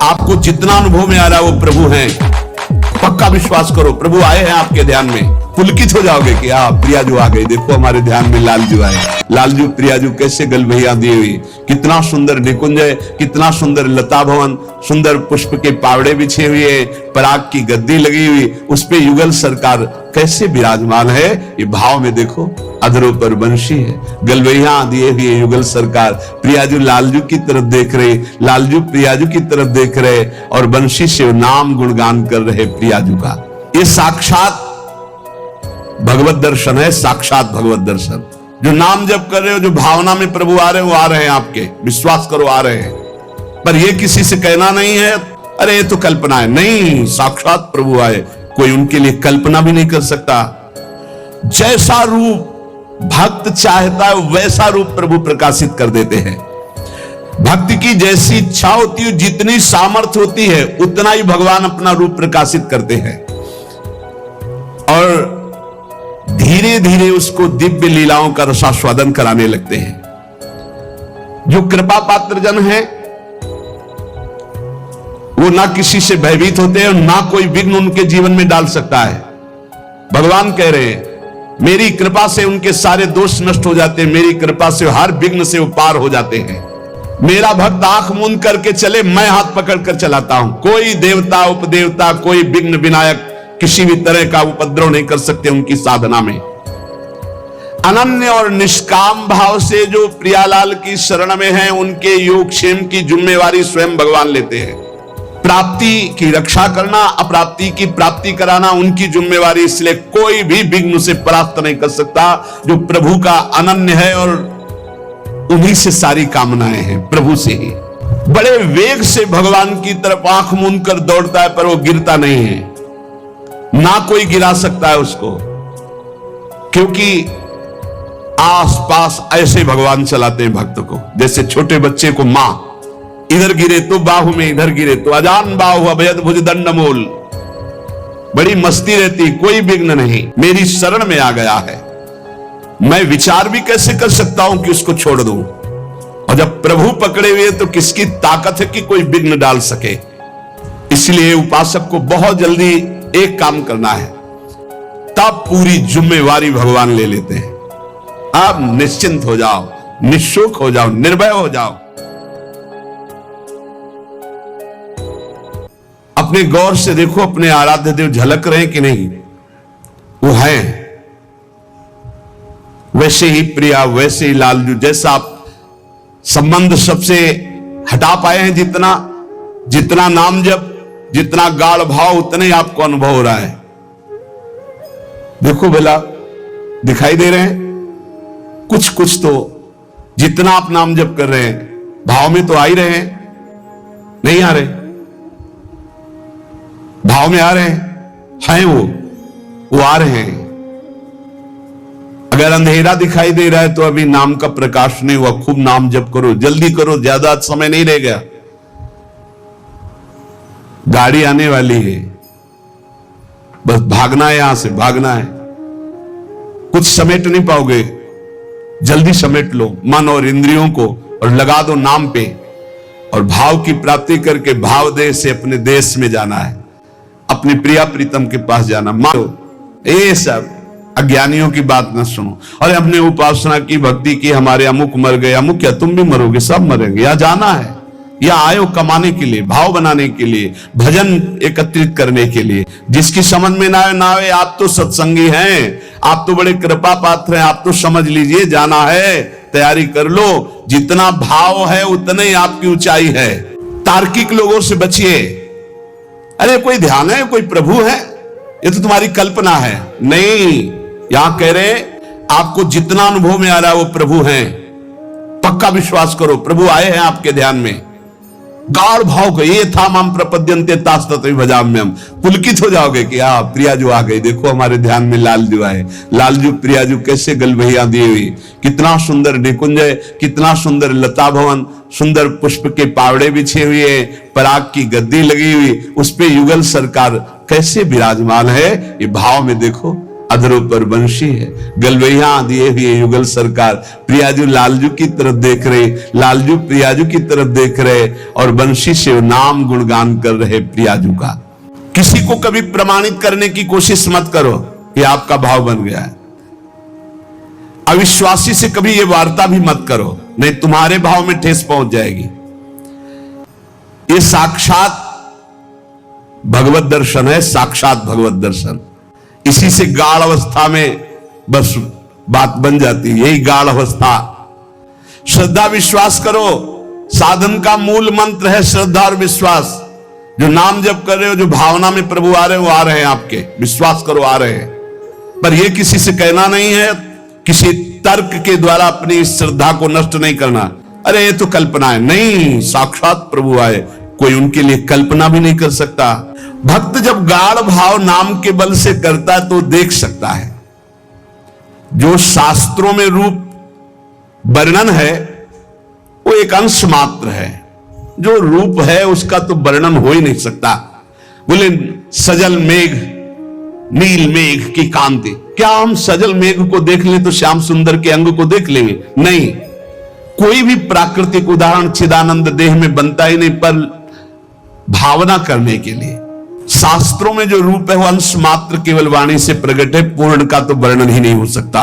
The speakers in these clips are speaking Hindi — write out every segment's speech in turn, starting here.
आपको जितना अनुभव में आ रहा है वो प्रभु हैं, पक्का विश्वास करो। प्रभु आए हैं आपके ध्यान में, पुलकित हो जाओगे कि प्रियाजू आ गई, देखो हमारे ध्यान में लालजू आए। लालजू प्रियाजू कैसे गलबैया दी हुई, कितना सुंदर निकुंज है, कितना सुंदर लता भवन, सुंदर पुष्प के पावड़े बिछे हुए, पराग की गद्दी लगी हुई, उस पे युगल सरकार कैसे विराजमान है। ये भाव में देखो, अधरों पर बंशी है, गलबैया दिए हुए युगल सरकार, प्रियाजू लालजू की तरफ देख रहे, लालजू प्रियाजू की तरफ देख रहे और बंशी से नाम गुणगान कर रहे प्रियाजू का। ये साक्षात भगवत दर्शन है, साक्षात भगवत दर्शन। जो नाम जप कर रहे हो, जो भावना में प्रभु आ रहे हैं, वो आ रहे हैं आपके, विश्वास करो आ रहे हैं। पर ये किसी से कहना नहीं है अरे ये तो कल्पना है, नहीं, साक्षात प्रभु आए। कोई उनके लिए कल्पना भी नहीं कर सकता। जैसा रूप भक्त चाहता है वैसा रूप प्रभु प्रकाशित कर देते हैं। भक्ति की जैसी इच्छा होती है, जितनी सामर्थ्य होती है, उतना ही भगवान अपना रूप प्रकाशित करते हैं और धीरे धीरे उसको दिव्य लीलाओं का रसास्वादन कराने लगते हैं। जो कृपा पात्र जन है वो ना किसी से भयभीत होते हैं, ना कोई विघ्न उनके जीवन में डाल सकता है। भगवान कह रहे हैं मेरी कृपा से उनके सारे दोष नष्ट हो जाते हैं, मेरी कृपा से हर विघ्न से वो पार हो जाते हैं। मेरा भक्त आंख मूंद करके चले, मैं हाथ पकड़कर चलाता हूं। कोई देवता उपदेवता, कोई विघ्न विनायक किसी भी तरह का उपद्रव नहीं कर सकते उनकी साधना में। अनन्य और निष्काम भाव से जो प्रियालाल की शरण में हैं, उनके योगक्षेम की जिम्मेवारी स्वयं भगवान लेते हैं। प्राप्ति की रक्षा करना, अप्राप्ति की प्राप्ति कराना उनकी जिम्मेवारी, इसलिए कोई भी विघ्न से परास्त नहीं कर सकता। जो प्रभु का अनन्य है और उन्हीं से सारी कामनाएं हैं, प्रभु से ही। बड़े वेग से भगवान की तरफ आंख मूंद कर दौड़ता है, पर वो गिरता नहीं है, ना कोई गिरा सकता है उसको, क्योंकि आसपास ऐसे भगवान चलाते हैं भक्त को। जैसे छोटे बच्चे को मां इधर गिरे तो बाहु में, इधर गिरे तो अजान बाहु अभयद भुज दंड मूल, बड़ी मस्ती रहती, कोई विघ्न नहीं, मेरी शरण में आ गया है, मैं विचार भी कैसे कर सकता हूं कि उसको छोड़ दूं। और जब प्रभु पकड़े हुए तो किसकी ताकत है कि कोई विघ्न डाल सके। इसलिए उपासक को बहुत जल्दी एक काम करना है, तब पूरी जिम्मेवारी भगवान ले लेते हैं। आप निश्चिंत हो जाओ, निशुक हो जाओ, निर्भय हो जाओ। अपने गौर से देखो, अपने आराध्य देव झलक रहे हैं कि नहीं, वो हैं। वैसे ही प्रिया, वैसे ही लालजू, जैसा आप संबंध सबसे हटा पाए हैं, जितना नाम जप, जितना गाढ़ भाव, उतने आपको अनुभव हो रहा है। देखो भला, दिखाई दे रहे हैं कुछ कुछ तो, जितना आप नाम जप कर रहे हैं भाव में तो आ ही रहे हैं, नहीं आ रहे, भाव में आ रहे हैं, वो आ रहे हैं। अगर अंधेरा दिखाई दे रहा है तो अभी नाम का प्रकाश नहीं हुआ। खूब नाम जप करो, जल्दी करो, ज्यादा समय नहीं रह गया, गाड़ी आने वाली है, बस भागना है, यहां से भागना है। कुछ समेट नहीं पाओगे, जल्दी समेट लो मन और इंद्रियों को और लगा दो नाम पे, और भाव की प्राप्ति करके भाव देश से अपने देश में जाना है, अपनी प्रिया प्रीतम के पास जाना। मानो ये सब अज्ञानियों की बात न सुनो। और हमने उपासना की, भक्ति की, हमारे अमुक मर गए, अमुक क्या, तुम भी मरोगे, सब मरेंगे। यहां जाना है, या आयो कमाने के लिए, भाव बनाने के लिए, भजन एकत्रित करने के लिए। जिसकी समझ में ना आए, आप तो सत्संगी हैं, आप तो बड़े कृपा पात्र हैं, आप तो समझ लीजिए, जाना है, तैयारी कर लो। जितना भाव है उतने ही आपकी ऊंचाई है। तार्किक लोगों से बचिए। अरे कोई ध्यान है, कोई प्रभु है, ये तो तुम्हारी कल्पना है। नहीं, यहां कह रहे आपको जितना अनुभव में आ रहा है वो प्रभु हैं, पक्का विश्वास करो। प्रभु आए हैं आपके ध्यान में, गाढ़ भाव का ये था, माम प्रपद्यन्ते तास तत्व भजाम्यहम्। पुलकित हो जाओगे कि प्रियाजू आ गई, देखो हमारे ध्यान में लालजू आए। लालजू प्रियाजू कैसे गलबैया दी हुई, कितना सुंदर निकुंज है, कितना सुंदर लता भवन, सुंदर पुष्प के पावड़े बिछे हुए, पराग की गद्दी लगी हुई, उस पे युगल सरकार कैसे विराजमान है। ये भाव में देखो, अधरों पर बंशी है। गलवैया दिए हुए युगल सरकार, प्रियाजू लालजू की तरफ देख रहे, लालजू प्रियाजू की तरफ देख रहे और बंशी से नाम गुणगान कर रहे प्रियाजू का। किसी को कभी प्रमाणित करने की कोशिश मत करो कि आपका भाव बन गया है। अविश्वासी से कभी यह वार्ता भी मत करो, नहीं तुम्हारे भाव में ठेस पहुंच जाएगी। ये साक्षात भगवत दर्शन है, साक्षात भगवत दर्शन। इसी से गाढ़ अवस्था में बस बात बन जाती है, यही गाढ़ अवस्था। श्रद्धा विश्वास करो, साधन का मूल मंत्र है श्रद्धा और विश्वास। जो नाम जप कर रहे हो, जो भावना में प्रभु आ रहे हो, आ रहे हैं आपके, विश्वास करो आ रहे हैं। पर यह किसी से कहना नहीं है, किसी तर्क के द्वारा अपनी इस श्रद्धा को नष्ट नहीं करना। अरे ये तो कल्पना है, नहीं, साक्षात प्रभु आए, कोई उनके लिए कल्पना भी नहीं कर सकता। भक्त जब गाढ़ भाव नाम के बल से करता है तो देख सकता है। जो शास्त्रों में रूप वर्णन है वो एक अंश मात्र है, जो रूप है उसका तो वर्णन हो ही नहीं सकता। बोले सजल मेघ नील मेघ की कांति, क्या हम सजल मेघ को देख लें तो श्याम सुंदर के अंग को देख लेंगे? नहीं, कोई भी प्राकृतिक उदाहरण चिदानंद देह में बनता ही नहीं, पर भावना करने के लिए शास्त्रों में जो रूप है वो अंश मात्र केवल वाणी से प्रकट है, पूर्ण का तो वर्णन ही नहीं हो सकता।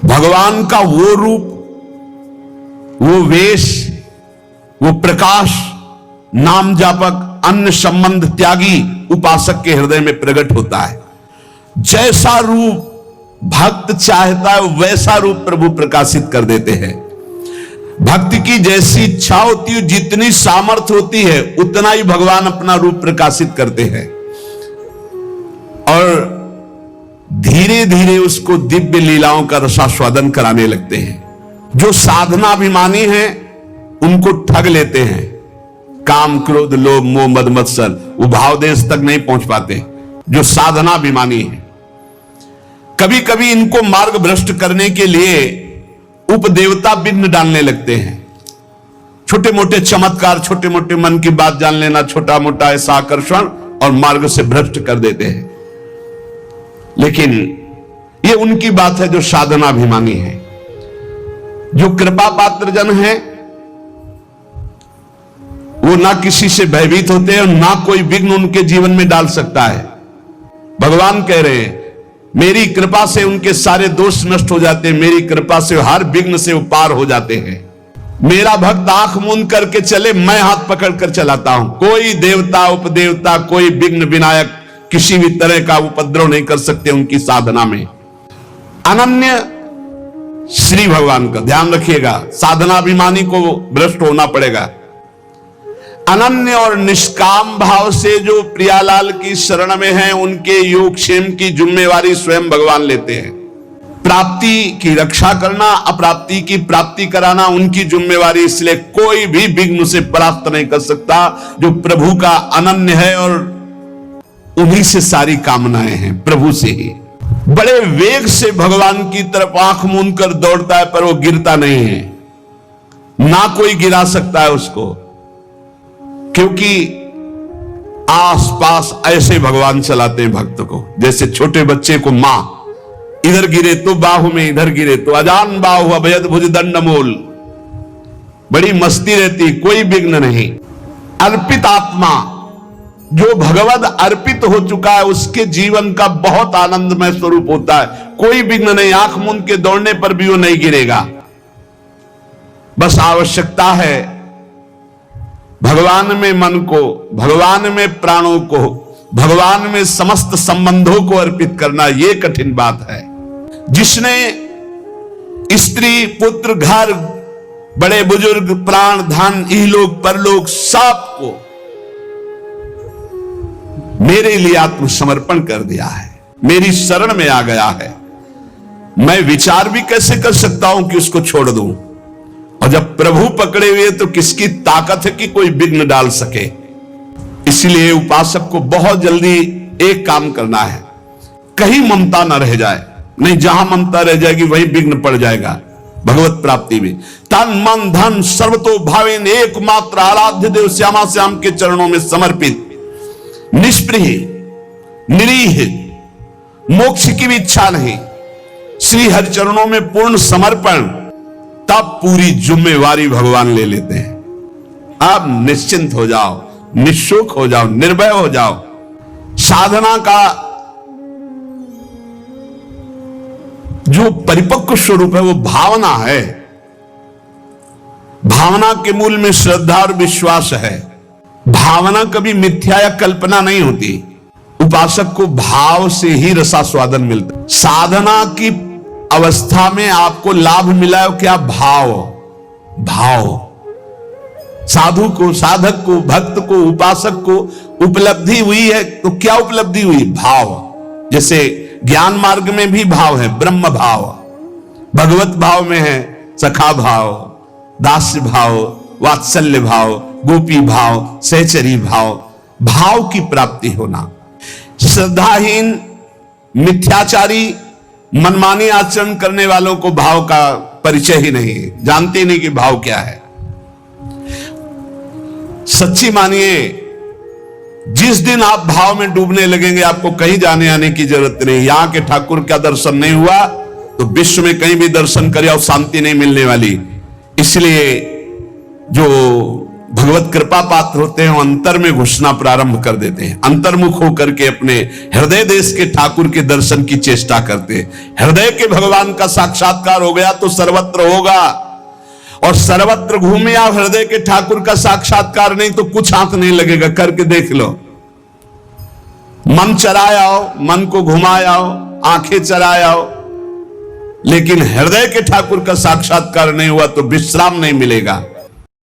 भगवान का वो रूप, वो वेश, वो प्रकाश नाम जापक अन्य संबंध त्यागी उपासक के हृदय में प्रकट होता है। जैसा रूप भक्त चाहता है वैसा रूप प्रभु प्रकाशित कर देते हैं। भक्ति की जैसी इच्छा होती है, जितनी सामर्थ्य होती है, उतना ही भगवान अपना रूप प्रकाशित करते हैं और धीरे धीरे उसको दिव्य लीलाओं का रसास्वादन कराने लगते हैं। जो साधनाभिमानी हैं उनको ठग लेते हैं। काम क्रोध लोभ मोह मद मत्सर, वो भाव देश तक नहीं पहुंच पाते। जो साधनाभिमानी है, कभी कभी इनको मार्ग भ्रष्ट करने के लिए उपदेवता विघ्न डालने लगते हैं। छोटे मोटे चमत्कार, छोटे मोटे मन की बात जान लेना, छोटा मोटा ऐसा आकर्षण, और मार्ग से भ्रष्ट कर देते हैं। लेकिन ये उनकी बात है जो साधनाभिमानी है। जो कृपा पात्र जन है वो ना किसी से भयभीत होते हैं और ना कोई विघ्न उनके जीवन में डाल सकता है। भगवान कह रहे हैं मेरी कृपा से उनके सारे दोष नष्ट हो जाते हैं, मेरी कृपा से हर विघ्न से वो पार हो जाते हैं। मेरा भक्त आंख मूंद करके चले, मैं हाथ पकड़ कर चलाता हूं। कोई देवता उपदेवता, कोई विघ्न विनायक किसी भी तरह का उपद्रव नहीं कर सकते उनकी साधना में। अनन्य श्री भगवान का ध्यान रखिएगा, साधनाभिमानी को भ्रष्ट होना पड़ेगा। अनन्य और निष्काम भाव से जो प्रियालाल की शरण में हैं, उनके योगक्षेम की जिम्मेवारी स्वयं भगवान लेते हैं। प्राप्ति की रक्षा करना, अप्राप्ति की प्राप्ति कराना उनकी जिम्मेवारी, इसलिए कोई भी विघ्न से परास्त नहीं कर सकता। जो प्रभु का अनन्य है और उन्हीं से सारी कामनाएं हैं, प्रभु से ही। बड़े वेग से भगवान की तरफ आंख मूंद कर दौड़ता है, पर वो गिरता नहीं है, ना कोई गिरा सकता है उसको, क्योंकि आसपास ऐसे भगवान चलाते हैं भक्त को, जैसे छोटे बच्चे को मां इधर गिरे तो बाहु में, इधर गिरे तो अजान बाहु अभयद भुज दंडमूल। बड़ी मस्ती रहती, कोई विघ्न नहीं। अर्पित आत्मा जो भगवद अर्पित हो चुका है, उसके जीवन का बहुत आनंदमय स्वरूप होता है। कोई विघ्न नहीं, आंख मूंद के दौड़ने पर भी वो नहीं गिरेगा। बस आवश्यकता है भगवान में मन को, भगवान में प्राणों को, भगवान में समस्त संबंधों को अर्पित करना। यह कठिन बात है। जिसने स्त्री पुत्र घर बड़े बुजुर्ग प्राण धन इहलोक परलोक सबको मेरे लिए आत्मसमर्पण कर दिया है, मेरी शरण में आ गया है, मैं विचार भी कैसे कर सकता हूं कि उसको छोड़ दूं। और जब प्रभु पकड़े हुए तो किसकी ताकत है कि कोई विघ्न डाल सके। इसलिए उपासक को बहुत जल्दी एक काम करना है, कहीं ममता न रह जाए। नहीं, जहां ममता रह जाएगी वहीं विघ्न पड़ जाएगा भगवत प्राप्ति में। तन मन धन सर्वतो भावेन एकमात्र आराध्य देव श्यामा श्याम के चरणों में समर्पित, निष्प्रिय निरीह मोक्ष की भी इच्छा नहीं, श्री हरिचरणों में पूर्ण समर्पण, तब पूरी जिम्मेवारी भगवान ले लेते हैं। आप निश्चिंत हो जाओ, निशुक हो जाओ, निर्भय हो जाओ। साधना का जो परिपक्व स्वरूप है वो भावना है। भावना के मूल में श्रद्धा और विश्वास है। भावना कभी मिथ्या या कल्पना नहीं होती। उपासक को भाव से ही रसास्वादन मिलता है। साधना की अवस्था में आपको लाभ मिला है क्या? भाव। भाव साधु को, साधक को, भक्त को, उपासक को उपलब्धि हुई है तो क्या उपलब्धि हुई? भाव। जैसे ज्ञान मार्ग में भी भाव है, ब्रह्म भाव। भगवत भाव में है सखा भाव, दास्य भाव, वात्सल्य भाव, गोपी भाव, सहचरी भाव। भाव की प्राप्ति होना। श्रद्धाहीन, मिथ्याचारी, मनमानी आचरण करने वालों को भाव का परिचय ही नहीं है, जानते नहीं कि भाव क्या है। सच्ची मानिए, जिस दिन आप भाव में डूबने लगेंगे आपको कहीं जाने आने की जरूरत नहीं। यहां के ठाकुर का दर्शन नहीं हुआ तो विश्व में कहीं भी दर्शन करे और शांति नहीं मिलने वाली। इसलिए जो भगवत कृपा पात्र होते हैं वो अंतर में घुसना प्रारंभ कर देते हैं। अंतर्मुख होकर के अपने हृदय देश के ठाकुर के दर्शन की चेष्टा करते हैं। हृदय के भगवान का साक्षात्कार हो गया तो सर्वत्र होगा, और सर्वत्र घूमे आप, हृदय के ठाकुर का साक्षात्कार नहीं तो कुछ हाथ नहीं लगेगा। करके देख लो। मन चराए आओ, मन को घुमाए आओ, आंखें चराए आओ, लेकिन हृदय के ठाकुर का साक्षात्कार नहीं हुआ तो विश्राम नहीं मिलेगा।